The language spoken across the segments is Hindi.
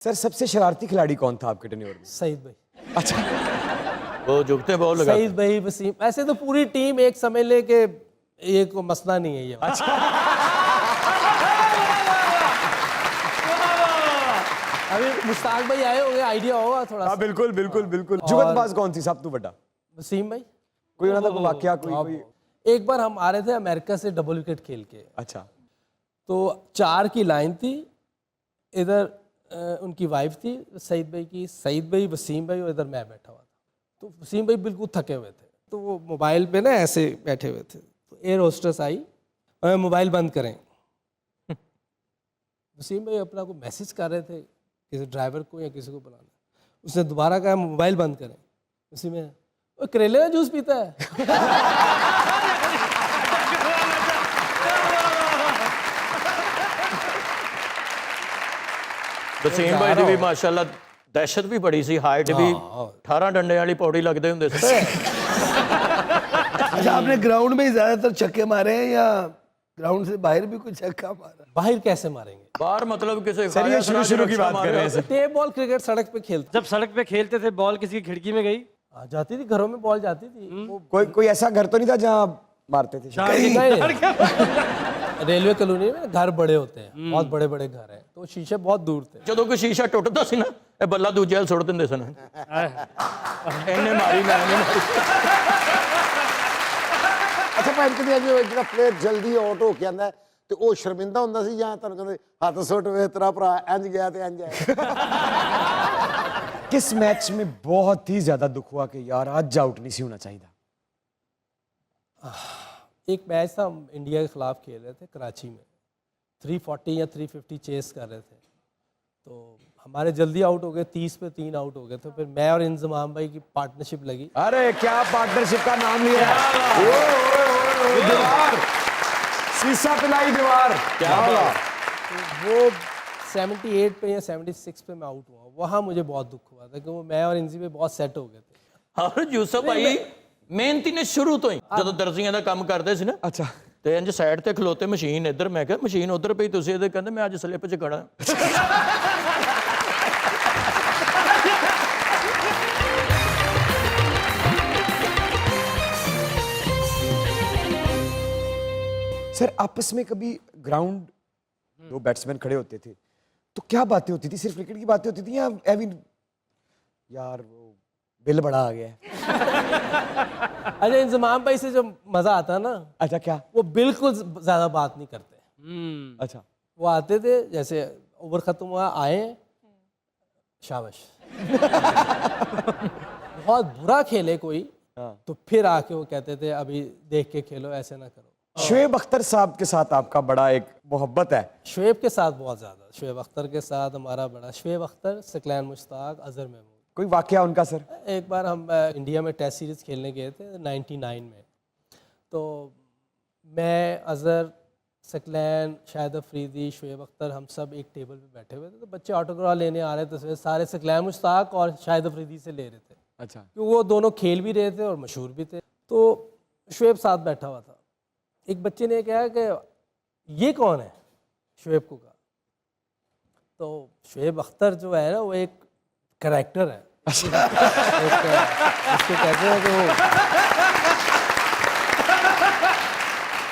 सर सबसे शरारती खिलाड़ी कौन था आपके टेन्योर में? सईद भाई। अच्छा, वो झुकते बॉल लगा सईद भाई, वसीम, ऐसे तो पूरी टीम एक समझ ले कि ये कोई मसला नहीं है ये। अच्छा। अभी मुश्ताक भाई आए होंगे, आइडिया होगा थोड़ा सा। बिल्कुल बिल्कुल बिल्कुल। जुगतबाज कौन थी सब तू बड़ा? वसीम भाई। कोई होना था, कोई वाकया कोई? एक बार हम आ रहे थे अमेरिका से डबल विकेट खेल के, अच्छा, तो 4 की लाइन थी, इधर उनकी वाइफ थी सईद भाई की, सईद भाई, वसीम भाई, और इधर मैं बैठा हुआ था। तो वसीम भाई बिल्कुल थके हुए थे, तो वो मोबाइल पे ना ऐसे बैठे हुए थे, तो एयर होस्टेस आई और मोबाइल बंद करें। वसीम भाई अपना को मैसेज कर रहे थे किसी ड्राइवर को या किसी को बुलाना, उसने दोबारा कहा मोबाइल बंद करें। उसी में वो करेले का जूस पीता है। वसीम भाई ਦੀ ਵੀ ਮਾਸ਼ਾਅੱਲਾ ਦਹਿਸ਼ਤ ਵੀ ਬੜੀ ਸੀ, ਹਾਈਟ ਵੀ 18 ਡੰਡੇ ਵਾਲੀ ਪੌੜੀ ਲੱਗਦੇ ਹੁੰਦੇ ਸੀ। अच्छा, आपने ग्राउंड में ही ज्यादातर छक्के मारे हैं या ग्राउंड से बाहर भी कुछ छक्का मारा? बाहर कैसे मारेंगे? बाहर मतलब किसे सर ये शुरू की बात कर रहे हैं। टेप बॉल क्रिकेट सड़क पे खेलते, जब सड़क पे खेलते थे बॉल किसी की खिड़की में गई जाती थी, घरों में बॉल जाती थी। कोई ऐसा घर तो नहीं था जहाँ मारते थे? रेलवे कॉलोनी में घर बड़े होते हैं, बहुत बड़े बड़े घर हैं, तो शीशे बहुत दूर थे। ਜਦੋਂ ਕੋਈ ਸ਼ੀਸ਼ਾ ਟੁੱਟਦਾ ਸੀ ਨਾ, ਇਹ ਬੱਲਾ ਦੂਜੇ ਵੱਲ ਸੁੱਟ ਦਿੰਦੇ ਸਨ। ਇਹਨੇ ਮਾਰੀ, ਮੈਂ ਨਹੀਂ ਮਾਰੀ। ਅੱਛਾ ਭਾਈ, ਕਦੇ ਜਿਹੜਾ ਪਲੇਅਰ ਜਲਦੀ ਆਊਟ ਹੋ ਕੇ ਆਉਂਦਾ ਹੈ ਤੇ ਉਹ ਸ਼ਰਮਿੰਦਾ ਹੁੰਦਾ ਸੀ ਜਾਂ ਤੁਹਾਨੂੰ ਕਹਿੰਦੇ ਹੱਥ ਸੁੱਟ ਵੇ ਤੇਰਾ ਭਰਾ ਇੰਜ ਗਿਆ ਤੇ ਇੰਜ ਆਇਆ? किस मैच में बहुत ही ज्यादा दुख हुआ कि यार आज आउट नहीं सी होना चाहिए? एक मैच था, हम इंडिया के खिलाफ खेल रहे थे कराची में, 340 या 350 चेस कर रहे थे, तो हमारे जल्दी आउट हो गए, 30 पे 3 आउट हो गए थे। फिर मैं और इंजमाम भाई की पार्टनरशिप लगी। अरे क्या पार्टनरशिप का नाम लिया है! दीवार, शीशा पिलाई दीवार, क्या बात! तो वो 78 पे या 76 पे मैं आउट हुआ, वहाँ मुझे बहुत दुख हुआ था कि वो मैं और इंजी पे बहुत सेट हो गए थे। ਔਰ ਯੂਸਫ ਭਾਈ ਮਿਹਨਤੀ ਨੇ ਸ਼ੁਰੂ ਤੋਂ ਹੀ, ਜਦੋਂ ਦਰਜ਼ੀਆਂ ਦਾ ਕੰਮ ਕਰਦੇ ਸੀ ਨਾ, अच्छा, ਤੇ ਇੰਜ ਸਾਈਡ ਤੇ ਖਲੋਤੇ, ਮਸ਼ੀਨ ਇੱਧਰ, ਮੈਂ ਕਿਹਾ ਮਸ਼ੀਨ ਉਧਰ ਪਈ, ਤੁਸੀਂ ਇਹਦੇ ਕਹਿੰਦੇ ਮੈਂ ਅੱਜ ਸਲਿੱਪ 'ਚ ਖੜਾ। सर आपस में कभी ग्राउंड दो बैट्समैन खड़े होते थे तो क्या बातें होती थी? सिर्फ क्रिकेट की बातें होती थी या एविन यार वो बिल बड़ा आ गया है? अच्छा, इंजमाम भाई से जो मजा आता है ना, अच्छा, क्या? वो बिल्कुल ज्यादा बात नहीं करते। अच्छा, वो आते थे, जैसे ओवर खत्म हुआ, आए, शाबाश। बहुत बुरा खेले कोई तो फिर आके वो कहते थे अभी देख के खेलो, ऐसे ना करो। शुएब अख्तर साहब के साथ आपका बड़ा एक मोहब्बत है। शुएब के साथ बहुत ज़्यादा, शुएब अख्तर के साथ हमारा बड़ा, शुएब अख्तर, सकलैन मुश्ताक, अजहर महमूद। कोई वाकया उनका सर? एक बार हम इंडिया में टेस्ट सीरीज़ खेलने गए थे 99 में, तो मैं, अजहर, सकलैन, शाहिद अफरीदी, शुएब अख्तर, हम सब एक टेबल पे बैठे हुए थे, तो बच्चे ऑटोग्राफ लेने आ रहे थे, सारे सकलैन मुश्ताक और शाहिद अफरीदी से ले रहे थे। अच्छा, क्योंकि वो दोनों खेल भी रहे थे और मशहूर भी थे। तो शुएब साथ बैठा हुआ था, एक बच्चे ने कहा कि ये कौन है, शुएब को कहा। तो शुएब अख्तर जो है ना, वो एक करैक्टर है। उसको कहते हैं कि वो,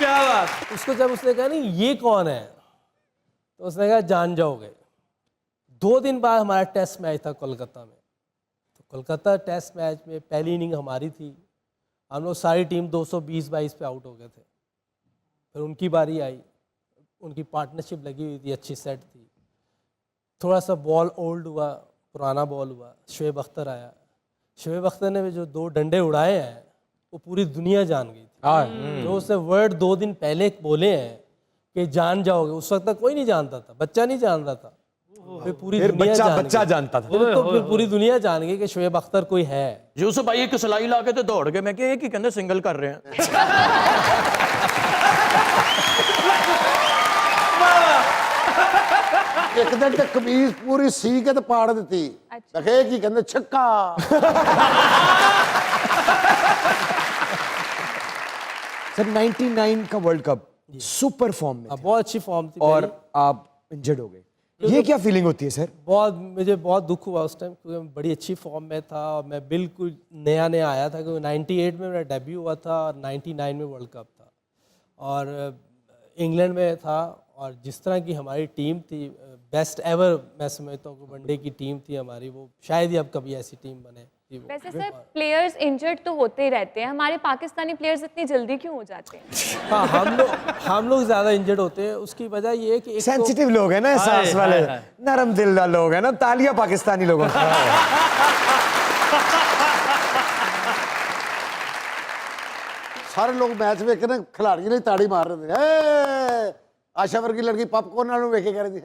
क्या बात, उसको जब उसने कहा नहीं ये कौन है, तो उसने कहा जान जाओगे। 2 दिन बाद हमारा टेस्ट मैच था कोलकाता में, तो कोलकाता टेस्ट मैच में पहली इनिंग हमारी थी, हम लोग सारी टीम 220-22 पे आउट हो गए थे। फिर उनकी बारी आई, उनकी पार्टनरशिप लगी हुई थी, अच्छी सेट थी, थोड़ा सा बॉल ओल्ड हुआ, पुराना बॉल हुआ, शुएब अख्तर आया। शुएब अख्तर ने जो 2 डंडे उड़ाए हैं वो पूरी दुनिया जान गई थी। जो उसने वर्ड 2 दिन पहले बोले हैं कि जान जाओगे, उस वक्त तक कोई नहीं जानता था, बच्चा नहीं जान रहा था, फिर पूरी दुनिया बच्चा जानता था। बिल्कुल, फिर पूरी दुनिया जान गई कि शुएब अख्तर कोई है। ਯੂਸਫ ਭਾਈ ਇੱਕ ਸਲਾਈ ਲਾ ਕੇ ਤੇ ਦੌੜ ਗਏ, ਮੈਂ ਕਿਹਾ ਇਹ ਕੀ ਕਹਿੰਦੇ ਸਿੰਗਲ ਕਰ ਰਹੇ ਆ। ਇੱਕ ਦਿਨ ਤੇ ਕਮੀਜ਼ ਪੂਰੀ ਸੀ ਕੇ ਤੇ ਪਾੜ ਦਿੱਤੀ, ਦੇਖੇ ਕੀ ਕਹਿੰਦੇ ਛੱਕਾ। सर 99 का वर्ल्ड कप सुपर फॉर्म में बहुत अच्छी फॉर्म थी और आप इंजर्ड हो गए, ये क्या फीलिंग होती है सर? मुझे बहुत दुख हुआ उस टाइम, क्योंकि मैं बड़ी अच्छी फॉर्म में था और मैं बिल्कुल नया नया आया था, क्योंकि 98 में मेरा डेब्यू हुआ था और 99 में वर्ल्ड कप था और इंग्लैंड में था। और जिस तरह की हमारी टीम थी, बेस्ट एवर मैं समझता हूँ कि वनडे की टीम थी हमारी, वो शायद ही अब कभी ऐसी टीम बने थी वो। वैसे सर प्लेयर्स इंजर्ड तो होते ही रहते हैं, हमारे पाकिस्तानी प्लेयर्स इतनी जल्दी क्यों हो जाते हैं? हाँ, हम लोग ज़्यादा इंजर्ड होते हैं। उसकी वजह ये है कि एक सेंसिटिव लोग हैं ना, एहसास वाले, नरम दिल लोग हैं ना, तालियां पाकिस्तानी लोगों की। सारे लोग मैच वेख के ना खिलाड़ियों ने ताड़ी मार रहे थे। आशा वर्गी लड़की पॉपकॉर्न वालों वेख के कह रही थी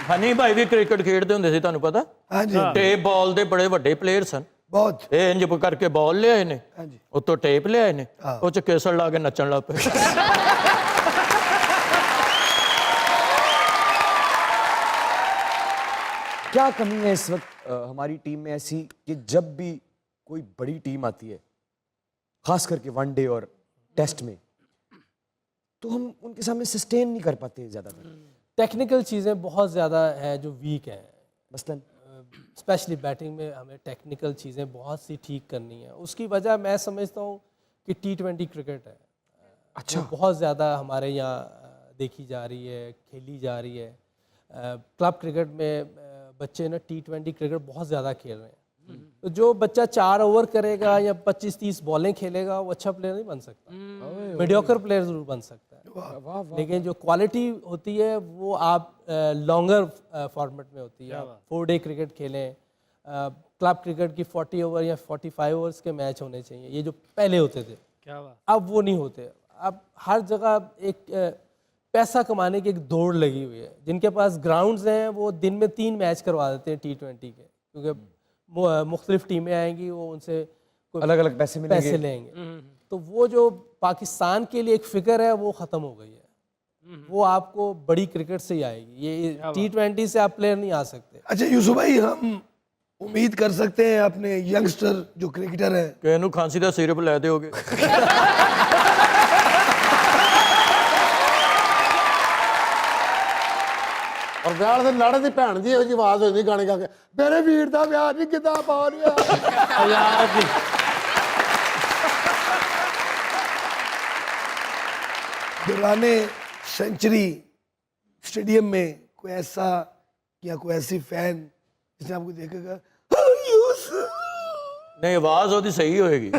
ਹਨੀ ਭਾਈ ਵੀ ਕ੍ਰਿਕਟ ਖੇਡਦੇ ਹੁੰਦੇ ਸੀ, ਤੁਹਾਨੂੰ ਪਤਾ? हाँ जी ਟੇਪ ਬਾਲ ਦੇ ਬੜੇ ਵੱਡੇ ਪਲੇਅਰ ਸਨ। बहुत ਇਹ ਇੰਜ ਕਰਕੇ ਬਾਲ ਲਿਆਏ ਨੇ, हाँ जी ਉੱਤੋਂ ਟੇਪ ਲਿਆਏ ਨੇ, ਉਹ ਚ ਕੇਸਰ ਲਾ ਕੇ ਨੱਚਣ ਲੱਗ ਪਏ। क्या कमी है इस वक्त हमारी टीम में ऐसी कि जब भी कोई बड़ी टीम आती है, खास करके वनडे और टेस्ट में, तो हम उनके सामने सस्टेन नहीं कर पाते ज़्यादातर? टेक्निकल चीज़ें बहुत ज़्यादा हैं जो वीक हैं, मसलन स्पेशली बैटिंग में हमें टेक्निकल चीज़ें बहुत सी ठीक करनी है। उसकी वजह मैं समझता हूँ कि T20 क्रिकेट है, अच्छा, जो बहुत ज़्यादा हमारे यहाँ देखी जा रही है, खेली जा रही है। क्लब क्रिकेट में बच्चे ना T20 क्रिकेट बहुत ज़्यादा खेल रहे हैं। तो जो बच्चा 4 ओवर करेगा या 25-30 बॉलें खेलेगा, वो अच्छा प्लेयर नहीं बन सकता, मीडियोकर प्लेयर ज़रूर बन सकता है। लेकिन जो क्वालिटी होती है वो आप लॉन्गर फॉर्मेट में होती है। आप 4 डे क्रिकेट खेलें, क्लब क्रिकेट की 40 ओवर या 45 ओवर्स के मैच होने चाहिए, ये जो पहले होते थे। क्या बात। अब वो नहीं होते। अब हर जगह एक पैसा कमाने की एक दौड़ लगी हुई है। जिनके पास ग्राउंड्स हैं वो दिन में 3 मैच करवा देते हैं T20 के, क्योंकि मुख्तलिफ टीमें आएंगी, वो उनसे अलग अलग पैसे लेंगे। तो वो जो पाकिस्तान के लिए एक फिक्र है वो ख़त्म हो गई है। वो आपको बड़ी क्रिकेट से ही आएगी, ये T20 से आप प्लेयर नहीं आ सकते। अच्छा यूसुफ भाई, हम उम्मीद कर सकते हैं अपने यंगस्टर जो क्रिकेटर हैं, ਕਿ ਇਹਨੂੰ ਖਾਂਸੀ ਦਾ ਸਿਰਪ ਲੈ ਦਿਓਗੇ? ਔਰ ਵਿਆਹ ਦੇ ਲਾੜੇ ਦੀ ਭੈਣ ਦੀ ਇਹੋ ਜਿਹੀ ਆਵਾਜ਼ ਹੋ ਜਾਂਦੀ ਗਾਣੇ ਗਾ ਕੇ, ਮੇਰੇ ਵੀਰ ਦਾ ਵਿਆਹ ਨਹੀਂ ਕਿੱਦਾਂ ਪਾ ਰਿਹਾ। यार जी, दौराने सेंचुरी स्टेडियम में कोई ऐसा या कोई ऐसी फैन जिसने आपको देखेगा, "हाँ, यूसुफ।" ਨਹੀਂ, ਆਵਾਜ਼ ਉਹਦੀ ਸਹੀ ਹੋਏਗੀ।